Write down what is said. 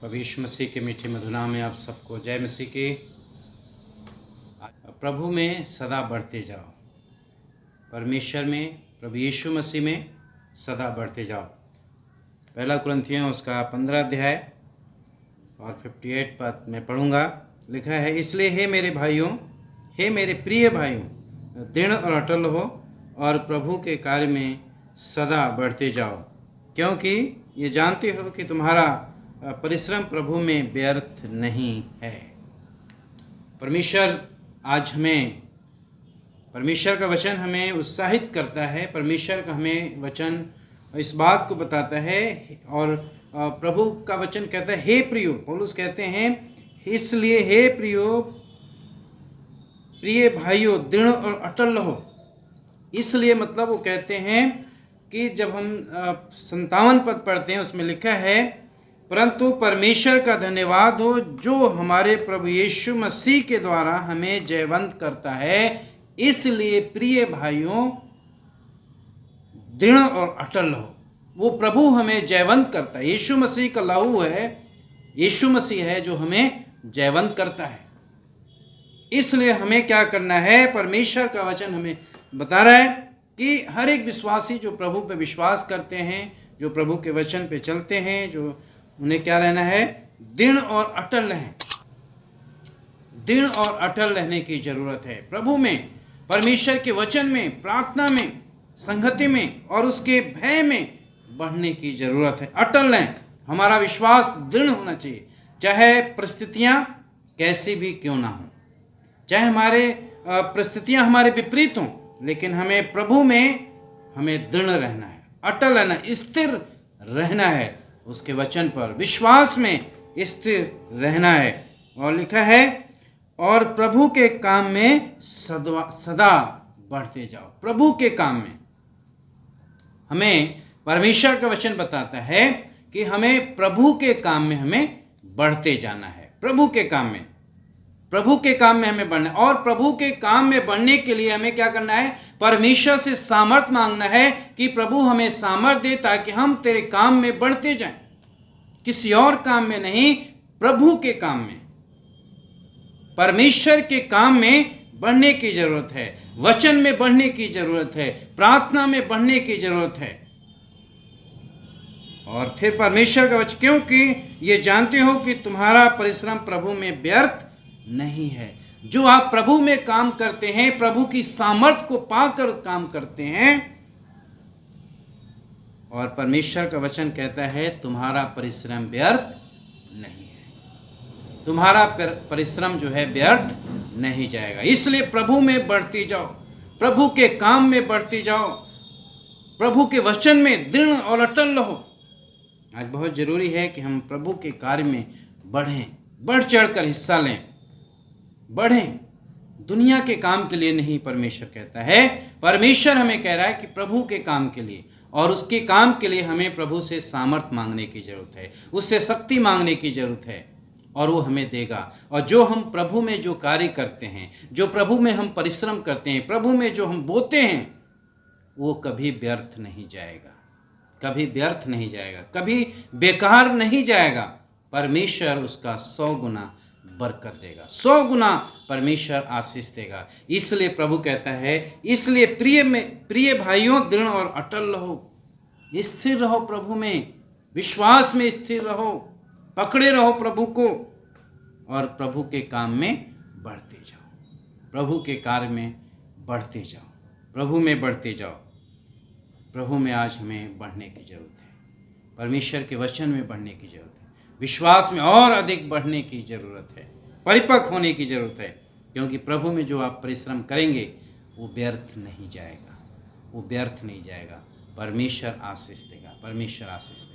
प्रभु यीशु मसीह के मीठे मधुर नाम में आप सबको जय मसीह की। प्रभु में सदा बढ़ते जाओ, परमेश्वर में, प्रभु यीशु मसीह में सदा बढ़ते जाओ। पहला कुरिन्थियों उसका 15 अध्याय और 58 पद में पढ़ूंगा। लिखा है, इसलिए हे मेरे भाइयों, हे मेरे प्रिय भाइयों, दृढ़ और अटल हो और प्रभु के कार्य में सदा बढ़ते जाओ, क्योंकि ये जानते हो कि तुम्हारा परिश्रम प्रभु में व्यर्थ नहीं है। परमेश्वर आज परमेश्वर का वचन हमें उत्साहित करता है। परमेश्वर का हमें वचन इस बात को बताता है और प्रभु का वचन कहता है, हे प्रियो, पौलुस कहते हैं, इसलिए हे प्रियो, प्रिय भाइयों, दृढ़ और अटल रहो। इसलिए मतलब वो कहते हैं कि जब हम 57 पद पढ़ते हैं उसमें लिखा है, परंतु परमेश्वर का धन्यवाद हो जो हमारे प्रभु यीशु मसीह के द्वारा हमें जयवंत करता है। इसलिए प्रिय भाइयों, दृढ़ और अटल हो। वो प्रभु हमें जयवंत करता है। यीशु मसीह का लहू है, यीशु मसीह है जो हमें जयवंत करता है। इसलिए हमें क्या करना है, परमेश्वर का वचन हमें बता रहा है कि हर एक विश्वासी जो प्रभु पे विश्वास करते हैं, जो प्रभु के वचन पे चलते हैं, जो उन्हें क्या रहना है, दृढ़ और अटल रहें। दृढ़ और अटल रहने की जरूरत है। प्रभु में, परमेश्वर के वचन में, प्रार्थना में, संगति में और उसके भय में बढ़ने की जरूरत है। अटल रहें। हमारा विश्वास दृढ़ होना चाहिए, चाहे परिस्थितियां कैसी भी क्यों ना हो, चाहे हमारे परिस्थितियां हमारे विपरीत हों, लेकिन हमें प्रभु में हमें दृढ़ रहना है, अटल रहना, स्थिर रहना है, उसके वचन पर विश्वास में स्थिर रहना है। और लिखा है, और प्रभु के काम में सदा बढ़ते जाओ। प्रभु के काम में हमें परमेश्वर का वचन बताता है कि हमें प्रभु के काम में हमें बढ़ते जाना है। प्रभु के काम में, प्रभु के काम में हमें बढ़ना है। और प्रभु के काम में बढ़ने के लिए हमें क्या करना है, परमेश्वर से सामर्थ मांगना है कि प्रभु हमें सामर्थ दे ताकि हम तेरे काम में बढ़ते जाएं। किसी और काम में नहीं, प्रभु के काम में, परमेश्वर के काम में बढ़ने की जरूरत है। वचन में बढ़ने की जरूरत है, प्रार्थना में बढ़ने की जरूरत है। और फिर परमेश्वर का वचन, क्योंकि ये जानते हो कि तुम्हारा परिश्रम प्रभु में व्यर्थ नहीं है। जो आप प्रभु में काम करते हैं, प्रभु की सामर्थ को पाकर काम करते हैं, और परमेश्वर का वचन कहता है तुम्हारा परिश्रम व्यर्थ नहीं है। तुम्हारा परिश्रम जो है व्यर्थ नहीं जाएगा। इसलिए प्रभु में बढ़ती जाओ, प्रभु के काम में बढ़ती जाओ, प्रभु के वचन में दृढ़ और अटल रहो। आज बहुत जरूरी है कि हम प्रभु के कार्य में बढ़ें, बढ़ चढ़कर हिस्सा लें, बढ़ें। दुनिया के काम के लिए नहीं, परमेश्वर कहता है, परमेश्वर हमें कह रहा है कि प्रभु के काम के लिए, और उसके काम के लिए हमें प्रभु से सामर्थ मांगने की जरूरत है, उससे शक्ति मांगने की जरूरत है, और वो हमें देगा। और जो हम प्रभु में जो कार्य करते हैं, जो प्रभु में हम परिश्रम करते हैं, प्रभु में जो हम बोते हैं, वो कभी व्यर्थ नहीं जाएगा, कभी व्यर्थ नहीं जाएगा, कभी बेकार नहीं जाएगा। परमेश्वर उसका 100 गुना बरकत देगा, 100 गुना परमेश्वर आशीष देगा। इसलिए प्रभु कहता है, इसलिए प्रिय भाइयों, दृढ़ और अटल रहो, स्थिर रहो प्रभु में, विश्वास में स्थिर रहो, पकड़े रहो प्रभु को, और प्रभु के काम में बढ़ते जाओ, प्रभु के कार्य में बढ़ते जाओ, प्रभु में बढ़ते जाओ। प्रभु में आज हमें बढ़ने की जरूरत है, परमेश्वर के वचन में बढ़ने की जरूरत है, विश्वास में और अधिक बढ़ने की जरूरत है, परिपक्व होने की जरूरत है, क्योंकि प्रभु में जो आप परिश्रम करेंगे वो व्यर्थ नहीं जाएगा, वो व्यर्थ नहीं जाएगा। परमेश्वर आशीष देगा, परमेश्वर आशीष देगा।